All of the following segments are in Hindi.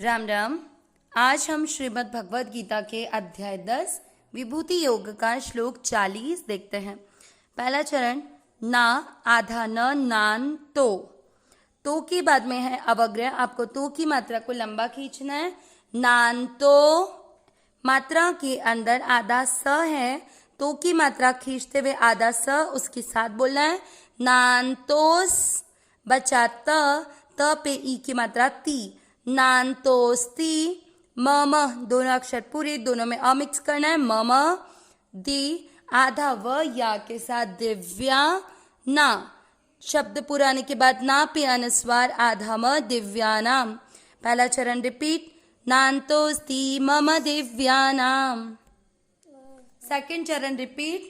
राम राम। आज हम श्रीमद् भगवद गीता के अध्याय 10 विभूति योग का श्लोक 40 देखते हैं। पहला चरण, ना आधा न नान तो के बाद में है अवग्रह। आपको तो की मात्रा को लंबा खींचना है। नान तो मात्रा के अंदर आधा स है, तो की मात्रा खींचते हुए आधा स उसके साथ बोलना है। नान तोस बचा त पे ई की मात्रा ती, नान्तोस्ति। म दोनों अक्षर पूरे, दोनों में अ मिक्स करना है। म दी आधा व या के साथ दिव्या ना, शब्द पूरा आने के बाद ना पे अनुस्वार आधा म दिव्यानाम। पहला चरण रिपीट, नान्तोस्ति मम दिव्यानाम। सेकंड चरण रिपीट,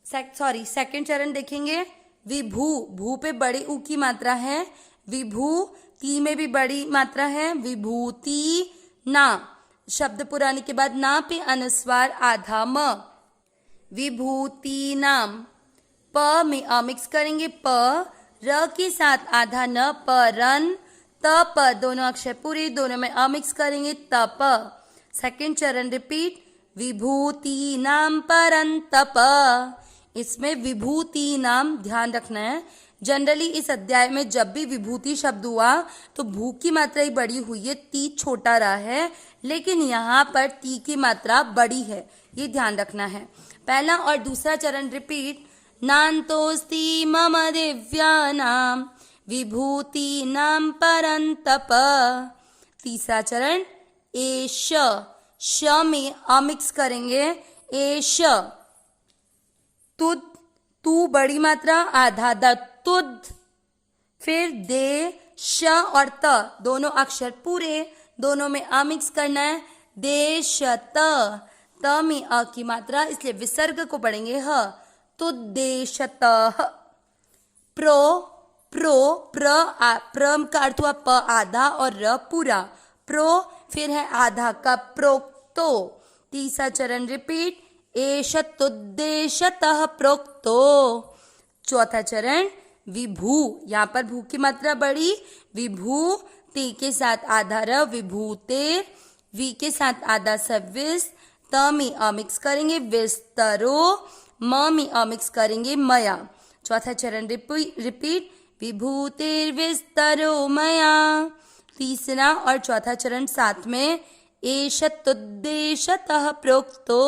सेकंड चरण देखेंगे। विभू, भू पे बड़ी ऊ की मात्रा है। विभू, ती में भी बड़ी मात्रा है। विभूति ना, शब्द पुराने के बाद ना पे अनुस्वार आधा म। विभूति नाम। प में अ मिक्स करेंगे। प र के साथ आधा न, परन। त प दोनों अक्षर पूरे, दोनों में अ मिक्स करेंगे। तप। सेकंड चरण रिपीट, विभूति नाम परंतप। इसमें विभूति नाम ध्यान रखना है। जनरली इस अध्याय में जब भी विभूति शब्द हुआ तो भू की मात्रा ही बड़ी हुई है, ती छोटा रहा है, लेकिन यहाँ पर ती की मात्रा बड़ी है, ये ध्यान रखना है। पहला और दूसरा चरण रिपीट, नान्तोस्ति मम दिव्यानाम विभूति नाम परंतप। तीसरा चरण, एश, श में अ मिक्स करेंगे। एश, तुद, तू बड़ी मात्रा आधा द, तुद। फिर दे, श और त दोनों अक्षर पूरे, दोनों में अ मिक्स करना है। देशत, त में अ की मात्रा, इसलिए विसर्ग को पढ़ेंगे ह। तुद्देशत। प्रो, प्र का अर्थ हुआ प आधा और र पूरा। प्रो, फिर है आधा का प्रोक्तो। तीसरा चरण रिपीट, एषतुद्देशतः प्रोक्तो। चौथा चरण, विभू, यहाँ पर भू की मात्रा बड़ी। विभू, ते के साथ आधा र, विभूते, वी के साथ आधा सविस, त में अ मिक्स करेंगे। विस्तरो, म में अ मिक्स करेंगे। मया। चौथा चरण रिपीट, विभूतिर्विस्तरो मया। तीसरा और चौथा चरण साथ में, एषतुद्देशतः प्रोक्तो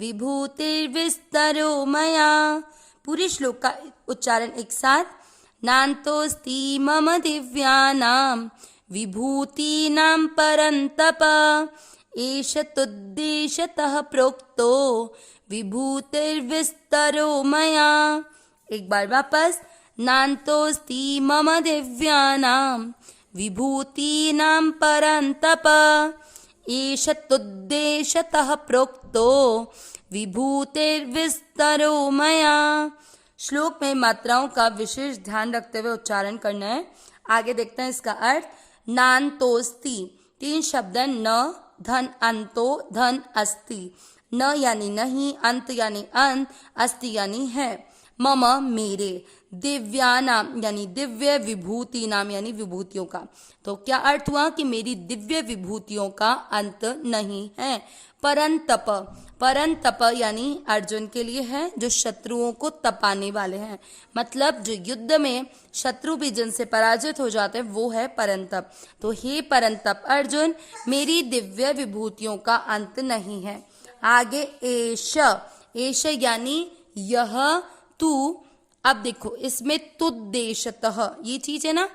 विभूतिर्विस्तरो मया। पूरे श्लोक का उच्चारण एक साथ, नान्तोस्ति मम दिव्यानाम विभूतीनां परन्तप एषतुद्देशतः प्रोक्तो विभूतिर्विस्तरो मया। एक बार वापस, नान्तोस्ति मम दिव्यानाम विभूतीनां परन्तप एषतुद्देशतः प्रोक्तो विभूतिर्विस्तरो मया। श्लोक में मात्राओं का विशेष ध्यान रखते हुए उच्चारण करना है। आगे देखते हैं इसका अर्थ। नान्तोस्ति, तीन शब्द है। न धन अंतो धन अस्ति। न यानी नहीं, अंत यानी अंत, अस्ति यानी है। मम मेरे, दिव्यानाम यानी दिव्य, विभूति नाम यानी विभूतियों का। तो क्या अर्थ हुआ कि मेरी दिव्य विभूतियों का अंत नहीं है। परंतप, परंतप यानी अर्जुन के लिए है जो शत्रुओं को तपाने वाले हैं, मतलब जो युद्ध में शत्रु भी जिनसे पराजित हो जाते हैं वो है परंतप। तो हे परंतप अर्जुन, मेरी दिव्य विभूतियों का अंत नहीं है। आगे एश, एश यानी यह, तू। अब देखो इसमें तुद्देशतः ये चीज है ना,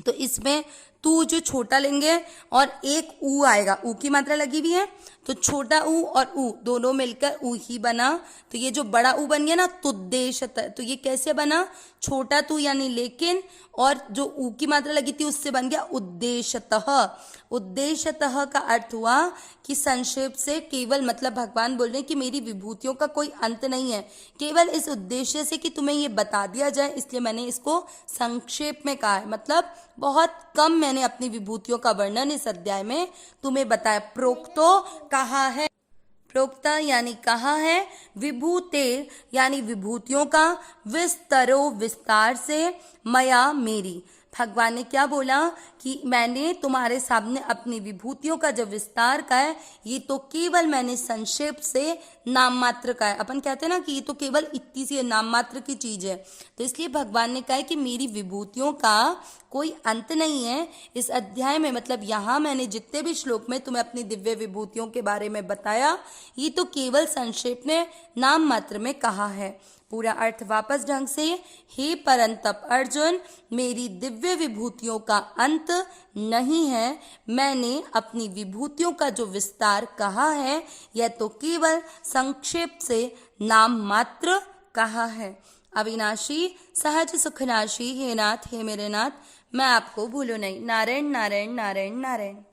तो इसमें तू जो छोटा लेंगे और एक ऊ आएगा, ऊ की मात्रा लगी हुई है, तो छोटा ऊ और ऊ दोनों मिलकर ऊ ही बना। तो ये जो बड़ा ऊ बन गया ना तुद्देशतः, तो ये कैसे बना, छोटा तू यानी लेकिन, और जो ऊ की मात्रा लगी थी उससे बन गया उद्देशतः। उद्देशतः का अर्थ हुआ कि संक्षेप से केवल, मतलब भगवान बोल रहे हैं कि मेरी विभूतियों का कोई अंत नहीं है, केवल इस उद्देश्य से कि तुम्हें ये बता दिया जाए, इसलिए मैंने इसको संक्षेप में कहा है। मतलब बहुत कम मैंने अपनी विभूतियों का वर्णन इस अध्याय में तुम्हें बताया। प्रोक्तो कहा है, प्रोक्ता यानी कहा है, विभूते यानी विभूतियों का, विस्तरो विस्तार से, मया मेरी। भगवान ने क्या बोला कि मैंने तुम्हारे सामने अपनी विभूतियों का जो विस्तार का है ये तो केवल मैंने संक्षेप से नाम मात्र का है। अपन कहते हैं ना कि ये तो केवल इतनी सी नाम मात्र की चीज है, तो इसलिए भगवान ने कहा है कि मेरी विभूतियों का कोई अंत नहीं है। इस अध्याय में मतलब यहाँ मैंने जितने भी श्लोक में तुम्हें अपनी दिव्य विभूतियों के बारे में बताया ये तो केवल संक्षेप में नाम मात्र में कहा है। पूरा अर्थ वापस ढंग से, हे परंतप अर्जुन, मेरी दिव्य विभूतियों का अंत नहीं है। मैंने अपनी विभूतियों का जो विस्तार कहा है यह तो केवल संक्षेप से नाम मात्र कहा है। अविनाशी सहज सुखनाशी, हे नाथ हे मेरे नाथ, मैं आपको भूलूं नहीं। नारायण नारायण नारायण नारायण।